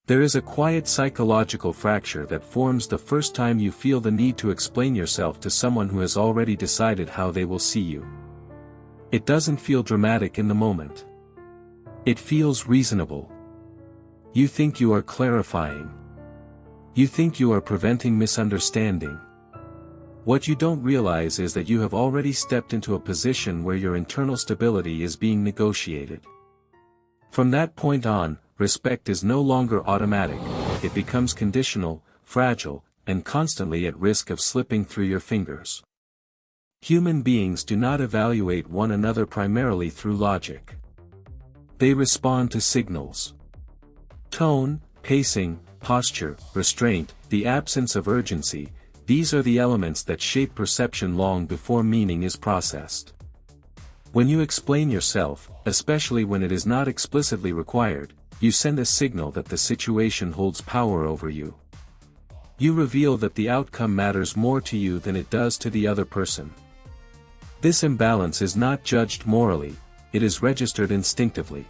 There is a quiet psychological fracture that forms the first time you feel the need to explain yourself to someone who has already decided how they will see you. It doesn't feel dramatic in the moment. It feels reasonable. You think you are clarifying. You think you are preventing misunderstanding. What you don't realize is that you have already stepped into a position where your internal stability is being negotiated. From that point on, respect is no longer automatic, it becomes conditional, fragile, and constantly at risk of slipping through your fingers. Human beings do not evaluate one another primarily through logic. They respond to signals. Tone, pacing, posture, restraint, the absence of urgency, these are the elements that shape perception long before meaning is processed. When you explain yourself, especially when it is not explicitly required, you send a signal that the situation holds power over you. You reveal that the outcome matters more to you than it does to the other person. This imbalance is not judged morally, it is registered instinctively.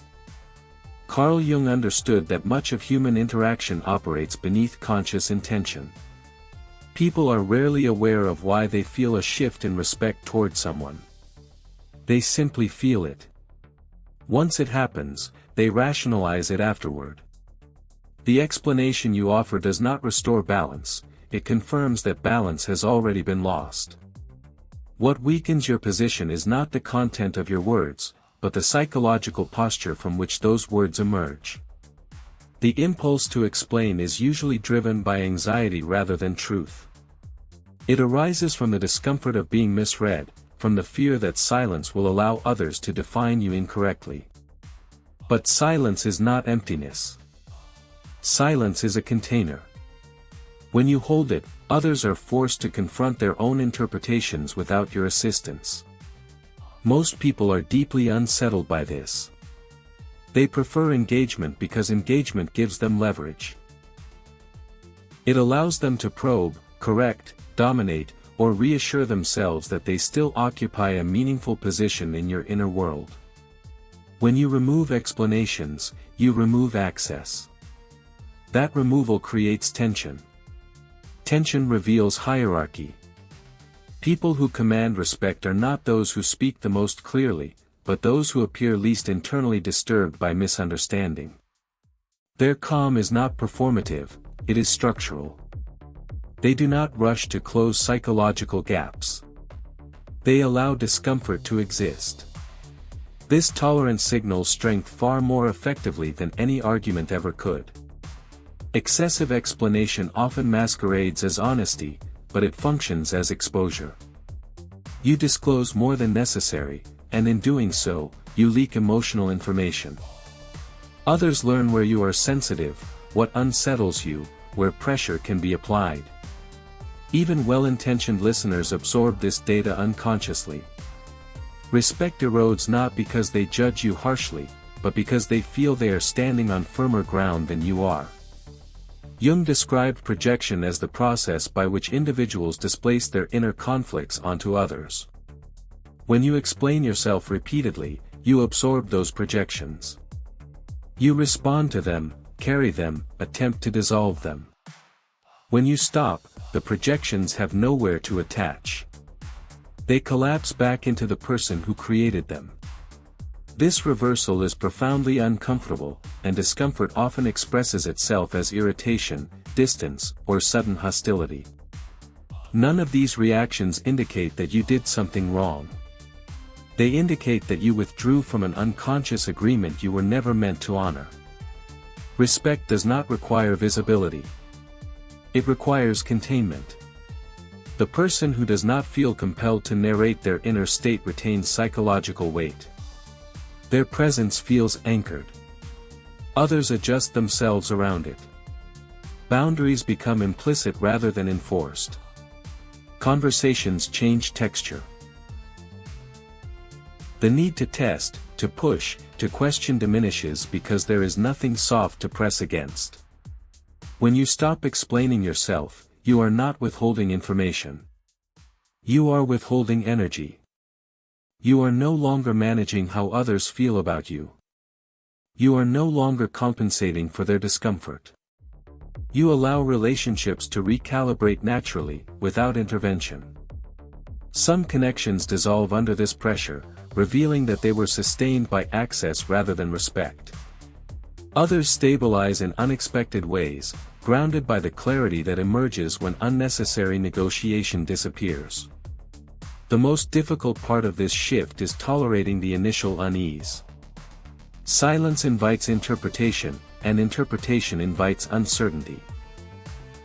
Carl Jung understood that much of human interaction operates beneath conscious intention. People are rarely aware of why they feel a shift in respect toward someone. They simply feel it. Once it happens, they rationalize it afterward. The explanation you offer does not restore balance, it confirms that balance has already been lost. What weakens your position is not the content of your words, but the psychological posture from which those words emerge. The impulse to explain is usually driven by anxiety rather than truth. It arises from the discomfort of being misread, from the fear that silence will allow others to define you incorrectly. But silence is not emptiness. Silence is a container. When you hold it, others are forced to confront their own interpretations without your assistance. Most people are deeply unsettled by this. They prefer engagement because engagement gives them leverage. It allows them to probe, correct, dominate, or reassure themselves that they still occupy a meaningful position in your inner world. When you remove explanations, you remove access. That removal creates tension. Tension reveals hierarchy. People who command respect are not those who speak the most clearly, but those who appear least internally disturbed by misunderstanding. Their calm is not performative, it is structural. They do not rush to close psychological gaps. They allow discomfort to exist. This tolerance signals strength far more effectively than any argument ever could. Excessive explanation often masquerades as honesty, but it functions as exposure. You disclose more than necessary, and in doing so, you leak emotional information. Others learn where you are sensitive, what unsettles you, where pressure can be applied. Even well-intentioned listeners absorb this data unconsciously. Respect erodes not because they judge you harshly, but because they feel they are standing on firmer ground than you are. Jung described projection as the process by which individuals displace their inner conflicts onto others. When you explain yourself repeatedly, you absorb those projections. You respond to them, carry them, attempt to dissolve them. When you stop, the projections have nowhere to attach. They collapse back into the person who created them. This reversal is profoundly uncomfortable, and discomfort often expresses itself as irritation, distance, or sudden hostility. None of these reactions indicate that you did something wrong. They indicate that you withdrew from an unconscious agreement you were never meant to honor. Respect does not require visibility. It requires containment. The person who does not feel compelled to narrate their inner state retains psychological weight. Their presence feels anchored. Others adjust themselves around it. Boundaries become implicit rather than enforced. Conversations change texture. The need to test, to push, to question diminishes because there is nothing soft to press against. When you stop explaining yourself, you are not withholding information. You are withholding energy. You are no longer managing how others feel about you. You are no longer compensating for their discomfort. You allow relationships to recalibrate naturally, without intervention. Some connections dissolve under this pressure, revealing that they were sustained by access rather than respect. Others stabilize in unexpected ways, grounded by the clarity that emerges when unnecessary negotiation disappears. The most difficult part of this shift is tolerating the initial unease. Silence invites interpretation, and interpretation invites uncertainty.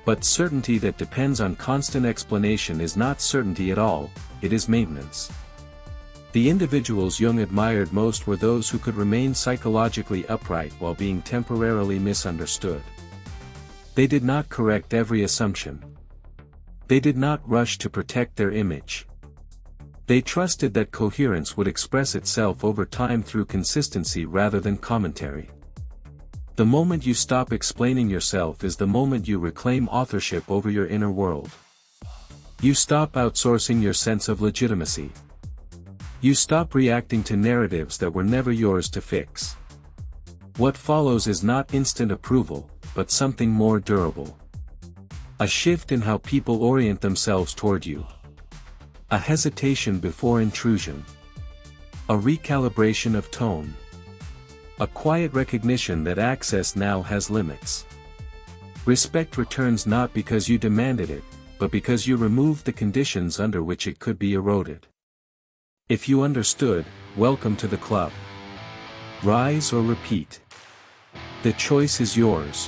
But certainty that depends on constant explanation is not certainty at all, it is maintenance. The individuals Jung admired most were those who could remain psychologically upright while being temporarily misunderstood. They did not correct every assumption. They did not rush to protect their image. They trusted that coherence would express itself over time through consistency rather than commentary. The moment you stop explaining yourself is the moment you reclaim authorship over your inner world. You stop outsourcing your sense of legitimacy. You stop reacting to narratives that were never yours to fix. What follows is not instant approval, but something more durable. A shift in how people orient themselves toward you. A hesitation before intrusion. A recalibration of tone. A quiet recognition that access now has limits. Respect returns not because you demanded it, but because you removed the conditions under which it could be eroded. If you understood, welcome to the club. Rise or repeat. The choice is yours.